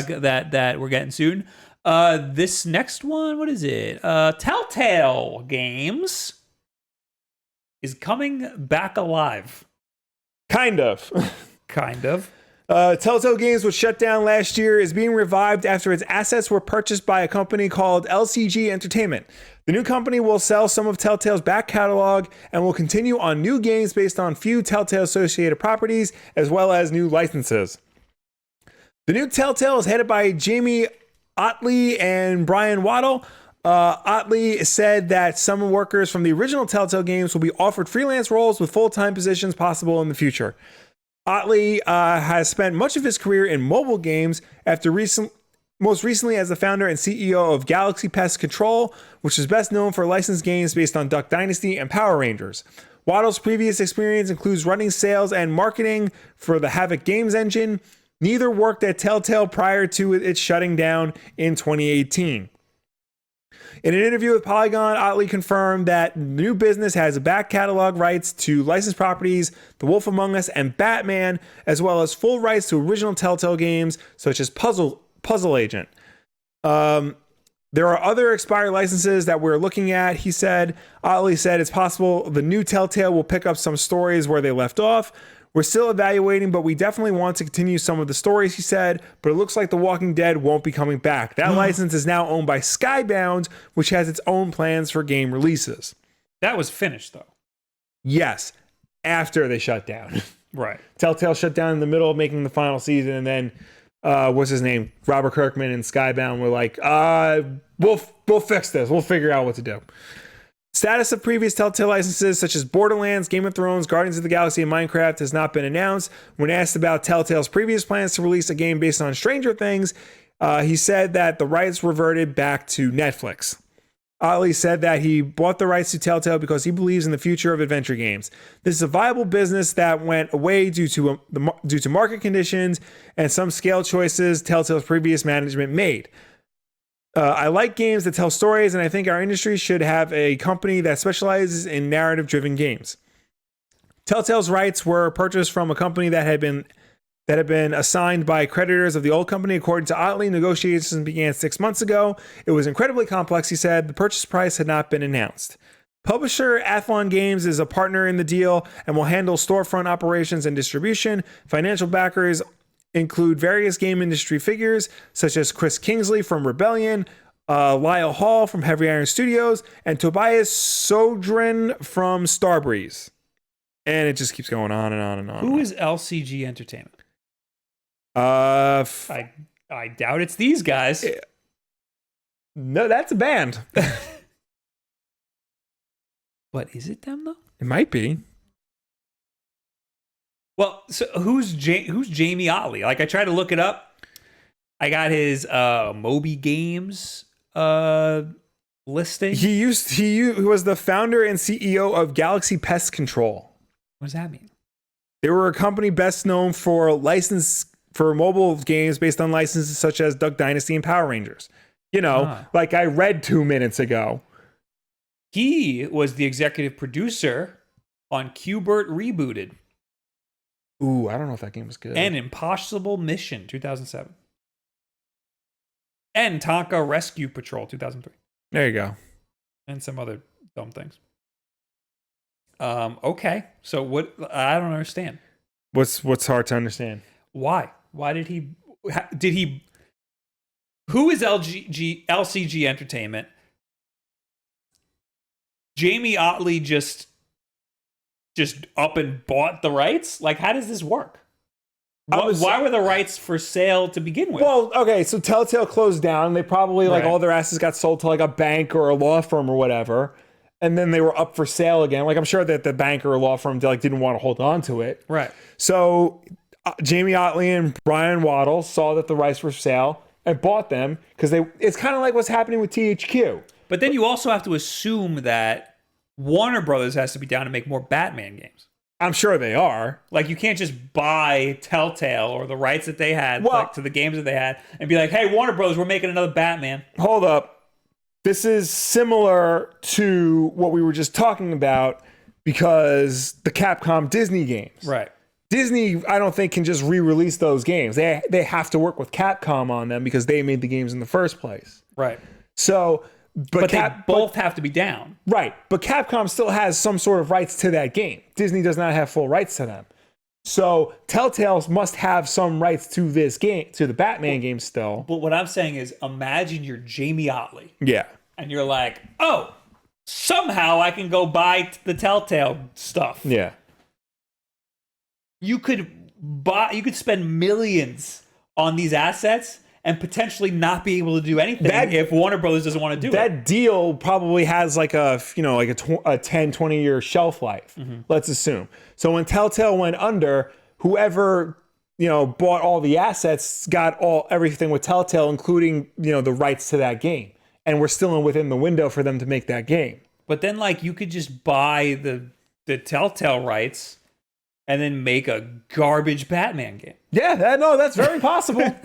that we're getting soon. This next one, what is it? Telltale Games is coming back alive. Kind of. Kind of. Telltale Games, which shut down last year, is being revived after its assets were purchased by a company called LCG Entertainment. The new company will sell some of Telltale's back catalog and will continue on new games based on few Telltale associated properties, as well as new licenses. The new Telltale is headed by Jamie Otley and Brian Waddle. Otley said that some workers from the original Telltale games will be offered freelance roles with full-time positions possible in the future. Otley has spent much of his career in mobile games, most recently as the founder and CEO of Galaxy Pest Control, which is best known for licensed games based on Duck Dynasty and Power Rangers. Waddle's previous experience includes running sales and marketing for the Havoc Games engine. Neither worked at Telltale prior to its shutting down in 2018. In an interview with Polygon, Otley confirmed that the new business has back catalog rights to licensed properties, The Wolf Among Us and Batman, as well as full rights to original Telltale games such as Puzzle Agent. There are other expired licenses that we're looking at, he said. Otley said it's possible the new Telltale will pick up some stories where they left off. We're still evaluating, but we definitely want to continue some of the stories, he said, but it looks like The Walking Dead won't be coming back. That license is now owned by Skybound, which has its own plans for game releases. That was finished, though. Yes, after they shut down. Right. Telltale shut down in the middle of making the final season, and then, what's his name? Robert Kirkman and Skybound were like, we'll fix this. We'll figure out what to do. Status of previous Telltale licenses such as Borderlands, Game of Thrones, Guardians of the Galaxy, and Minecraft has not been announced. When asked about Telltale's previous plans to release a game based on Stranger Things, he said that the rights reverted back to Netflix. Otley said that he bought the rights to Telltale because he believes in the future of adventure games. This is a viable business that went away due to market conditions and some scale choices Telltale's previous management made. I like games that tell stories, and I think our industry should have a company that specializes in narrative-driven games. Telltale's rights were purchased from a company that had been assigned by creditors of the old company. According to Otley, negotiations began 6 months ago. It was incredibly complex, he said. The purchase price had not been announced. Publisher Athlon Games is a partner in the deal and will handle storefront operations and distribution. Financial backers include various game industry figures such as Chris Kingsley from Rebellion, Lyle Hall from Heavy Iron Studios, and Tobias Sodrin from Starbreeze. And it just keeps going on and on and on. Who is LCG Entertainment? I doubt it's these guys. No, that's a band. But is it them though? It might be. Well, so who's Jamie Otley? Like, I tried to look it up. I got his Moby Games listing. He was the founder and CEO of Galaxy Pest Control. What does that mean? They were a company best known for mobile games based on licenses such as Duck Dynasty and Power Rangers. Like I read 2 minutes ago. He was the executive producer on Q*bert Rebooted. Ooh, I don't know if that game was good. And Impossible Mission 2007. And Tonka Rescue Patrol 2003. There you go. And some other dumb things. Okay. So what? I don't understand. What's hard to understand? Why? Why did he? Who is LCG Entertainment? Jamie Otley just up and bought the rights? Like, how does this work? Why were the rights for sale to begin with? Well, okay, so Telltale closed down. They probably, all their assets got sold to, a bank or a law firm or whatever. And then they were up for sale again. I'm sure that the bank or law firm, didn't want to hold on to it. Right. So Jamie Otley and Brian Waddle saw that the rights were for sale and bought them because it's kind of like what's happening with THQ. But then you also have to assume that Warner Brothers has to be down to make more Batman games. I'm sure they are. Like, you can't just buy Telltale or the rights that they had to the games that they had and be like, hey, Warner Brothers, we're making another Batman. Hold up. This is similar to what we were just talking about because the Capcom Disney games. Right. Disney, I don't think, can just re-release those games. They have to work with Capcom on them because they made the games in the first place. Right. So, But they both have to be down. Right. But Capcom still has some sort of rights to that game. Disney does not have full rights to them. So Telltale must have some rights to this game, to the Batman game still. But what I'm saying is, imagine you're Jamie Otley. Yeah. And you're like, oh, somehow I can go buy the Telltale stuff. Yeah. You could spend millions on these assets and potentially not be able to do anything if Warner Brothers doesn't want to do it. That deal probably has like a 10, 20 year shelf life, let's assume. So when Telltale went under, whoever, bought all the assets got everything with Telltale, including, the rights to that game. And we're still within the window for them to make that game. But then you could just buy the Telltale rights and then make a garbage Batman game. Yeah, that's very possible.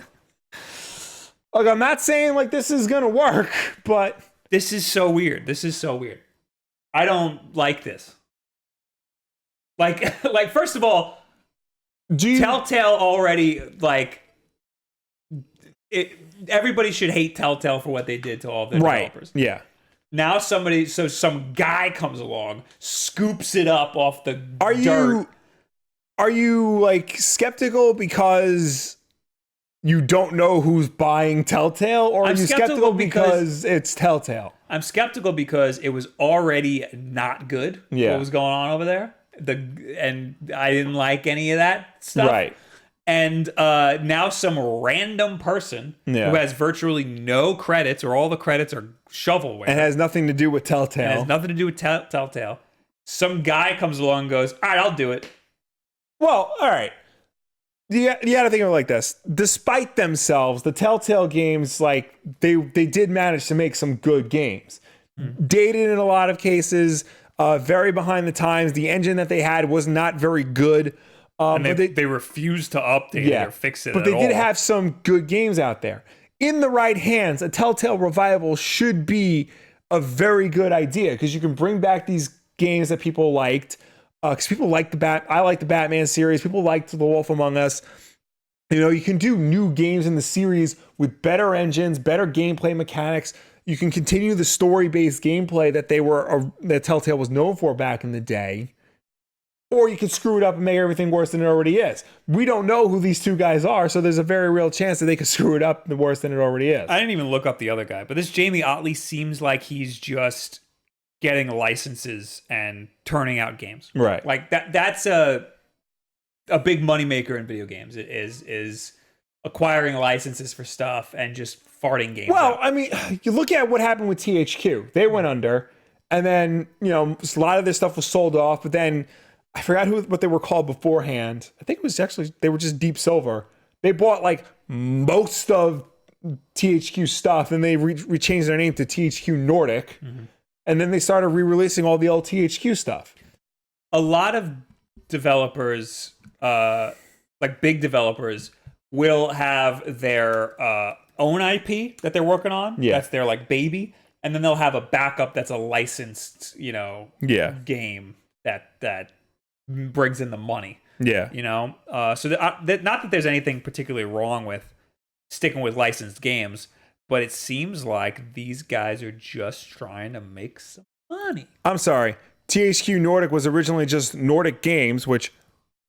Look, I'm not saying this is going to work, but... This is so weird. I don't like this. First of all, Telltale already, everybody should hate Telltale for what they did to all of their developers. Yeah. Now some guy comes along, scoops it up off the dirt. Are you skeptical because you don't know who's buying Telltale, or are you skeptical because it's Telltale? I'm skeptical because it was already not good. Yeah. What was going on over there? And I didn't like any of that stuff. Right. And now some random person who has virtually no credits, or all the credits are shovelware, and has nothing to do with Telltale. Telltale. Some guy comes along and goes, all right, I'll do it. Well, all right. You got to think of it like this. Despite themselves, the Telltale games, they did manage to make some good games. Dated in a lot of cases, very behind the times. The engine that they had was not very good. And they refused to update it or fix it. But they did have some good games out there. In the right hands, a Telltale Revival should be a very good idea, because you can bring back these games that people liked. Because people like I like the Batman series. People liked The Wolf Among Us. You can do new games in the series with better engines, better gameplay mechanics. You can continue the story-based gameplay that Telltale was known for back in the day. Or you can screw it up and make everything worse than it already is. We don't know who these two guys are, so there's a very real chance that they could screw it up worse than it already is. I didn't even look up the other guy, but this Jamie Otley seems like he's just getting licenses and turning out games. Right. That's a big moneymaker in video games. It is acquiring licenses for stuff and just farting games out. I mean, you look at what happened with THQ. They went under, and then, a lot of their stuff was sold off, but then I forgot what they were called beforehand. I think it was actually, they were just Deep Silver. They bought most of THQ stuff, and they changed their name to THQ Nordic. And then they started re-releasing all the old THQ stuff. A lot of developers, big developers, will have their own IP that they're working on. Yeah. That's their baby. And then they'll have a backup that's a licensed, game that brings in the money. Yeah. So not that there's anything particularly wrong with sticking with licensed games, but it seems like these guys are just trying to make some money. I'm sorry. THQ Nordic was originally just Nordic Games, which,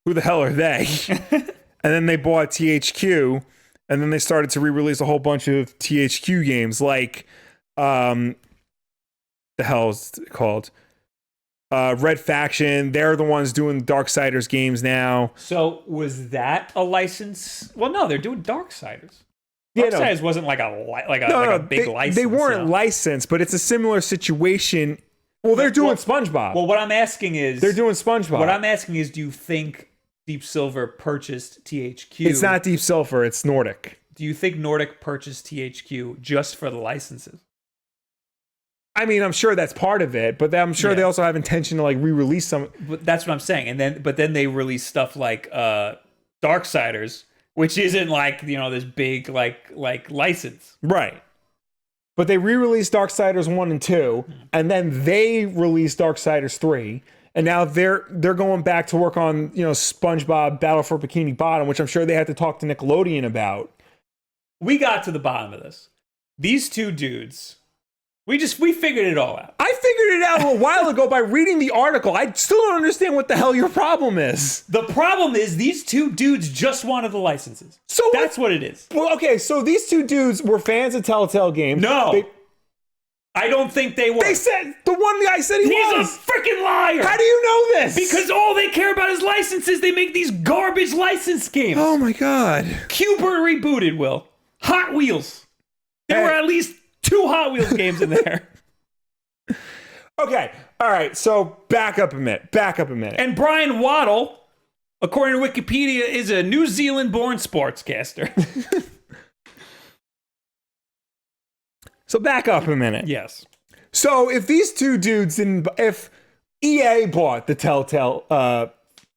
who the hell are they? And then they bought THQ, and then they started to re-release a whole bunch of THQ games, the hell is it called? Red Faction. They're the ones doing Darksiders games now. So was that a license? Well, no, they're doing Darksiders. Yeah, Darksiders wasn't a big license. They weren't licensed, but it's a similar situation. Well, they're doing SpongeBob. Well, what I'm asking is... They're doing SpongeBob. What I'm asking is, do you think Deep Silver purchased THQ? It's not Deep Silver, it's Nordic. Do you think Nordic purchased THQ just for the licenses? I mean, I'm sure that's part of it, but I'm sure they also have intention to re-release some. But that's what I'm saying. But then they release stuff like Darksiders, which isn't this big license. Right. But they re-released Darksiders 1 and 2, and then they released Darksiders 3, and now they're going back to work on SpongeBob Battle for Bikini Bottom, which I'm sure they had to talk to Nickelodeon about. We got to the bottom of this. These two dudes, we figured it all out. I figured it out a while ago by reading the article. I still don't understand what the hell your problem is. The problem is these two dudes just wanted the licenses. So that's what it is. Well, okay, so these two dudes were fans of Telltale Games. No. I don't think they were. They said, the one guy said he was. He's a freaking liar. How do you know this? Because all they care about is licenses. They make these garbage license games. Oh my God. Q-Bird rebooted, Will. Hot Wheels. There were at least 2 Hot Wheels games in there. Okay. All right. So back up a minute. And Brian Waddle, according to Wikipedia, is a New Zealand-born sportscaster. So back up a minute. Yes. So if these two dudes if EA bought the Telltale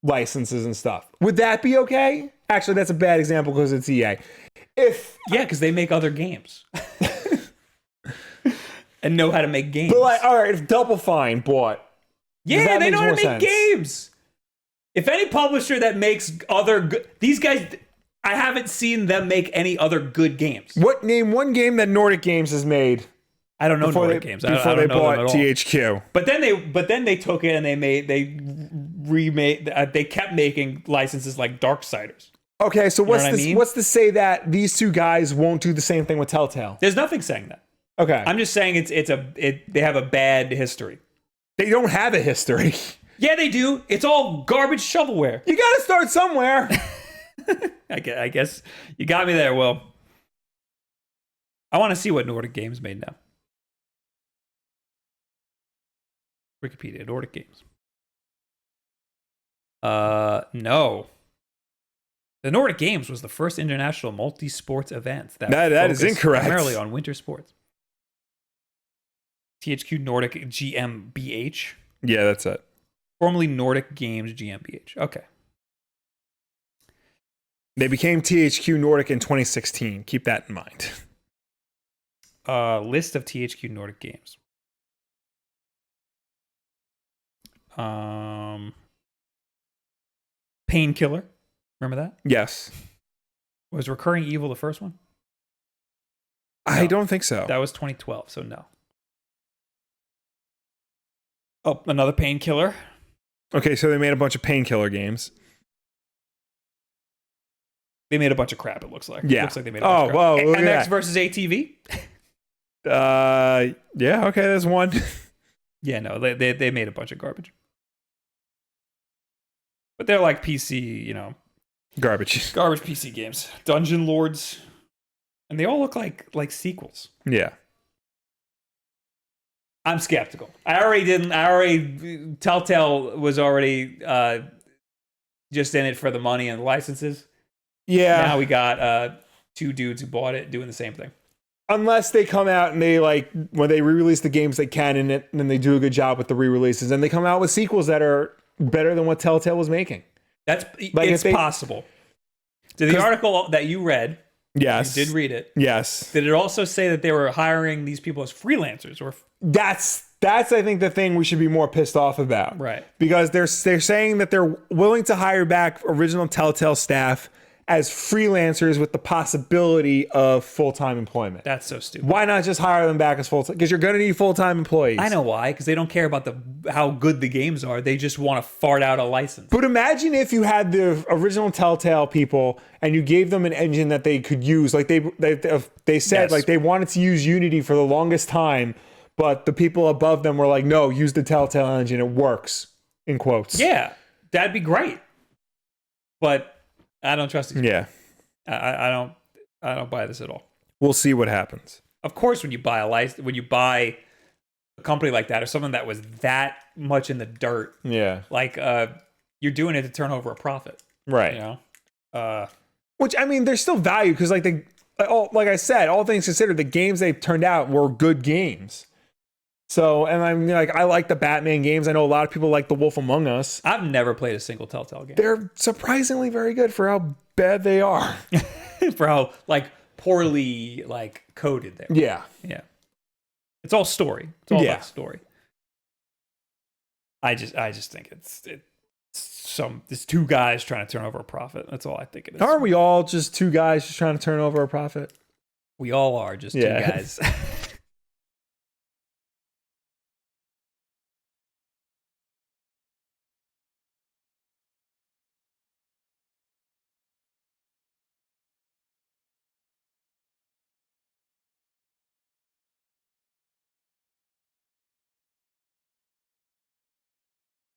licenses and stuff, would that be okay? Actually, that's a bad example because it's EA. Because they make other games. And know how to make games. But all right, if Double Fine bought, yeah, they know how to make games. If any publisher that makes these guys, I haven't seen them make any other good games. Name one game that Nordic Games has made? I don't know Nordic Games. Before they bought THQ. But then they took it and they kept making licenses like Darksiders. Okay, so what's to say that these two guys won't do the same thing with Telltale? There's nothing saying that. Okay. I'm just saying they have a bad history. They don't have a history. Yeah, they do. It's all garbage shovelware. You got to start somewhere. I guess you got me there, Will. I want to see what Nordic Games made now. Wikipedia, Nordic Games. No. The Nordic Games was the first international multi-sports event that is incorrect. Primarily on winter sports. THQ Nordic GmbH. Yeah, that's it. Formerly Nordic Games GmbH. Okay. They became THQ Nordic in 2016. Keep that in mind. List of THQ Nordic games. Painkiller. Remember that? Yes. Was Recurring Evil the first one? I don't think so. That was 2012, so no. Oh, another Painkiller. Okay, so they made a bunch of Painkiller games. They made a bunch of crap, it looks like. Yeah. It looks like they made a bunch of crap. Whoa, look MX at that. versus ATV? Yeah, okay, there's one. Yeah, no, they made a bunch of garbage. But they're like PC, Garbage PC games. Dungeon Lords. And they all look like sequels. Yeah. I'm skeptical. Telltale was already just in it for the money and licenses. Yeah. Now we got 2 dudes who bought it doing the same thing. Unless they come out and they when they re-release the games they can in it, and then they do a good job with the re-releases, and they come out with sequels that are better than what Telltale was making. It's possible. Did the article that you read? Yes. You did read it. Yes. Did it also say that they were hiring these people as freelancers? Or that's I think the thing we should be more pissed off about. Right. Because they're saying that they're willing to hire back original Telltale staff as freelancers with the possibility of full-time employment. That's so stupid. Why not just hire them back as full-time? Because you're going to need full-time employees. I know why. Because they don't care about how good the games are. They just want to fart out a license. But imagine if you had the original Telltale people and you gave them an engine that they could use. Like they said, Yes. they wanted to use Unity for the longest time, but the people above them were like, no, use the Telltale engine. It works, in quotes. Yeah, that'd be great. But I don't trust these people. Yeah. I don't buy this at all. We'll see what happens. Of course, when you buy a company like that or someone that was that much in the dirt, Yeah. You're doing it to turn over a profit, Right. Which I mean, there's still value because like I said, all things considered, the games they turned out were good games. So, and I mean, I like the Batman games. I know a lot of people like The Wolf Among Us. I've never played a single Telltale game. They're surprisingly very good for how bad they are. For how poorly coded they are. Yeah. Yeah. It's all story. It's all about story. I just think it's two guys trying to turn over a profit. That's all I think it is. Aren't we all just two guys just trying to turn over a profit? We all are just two guys.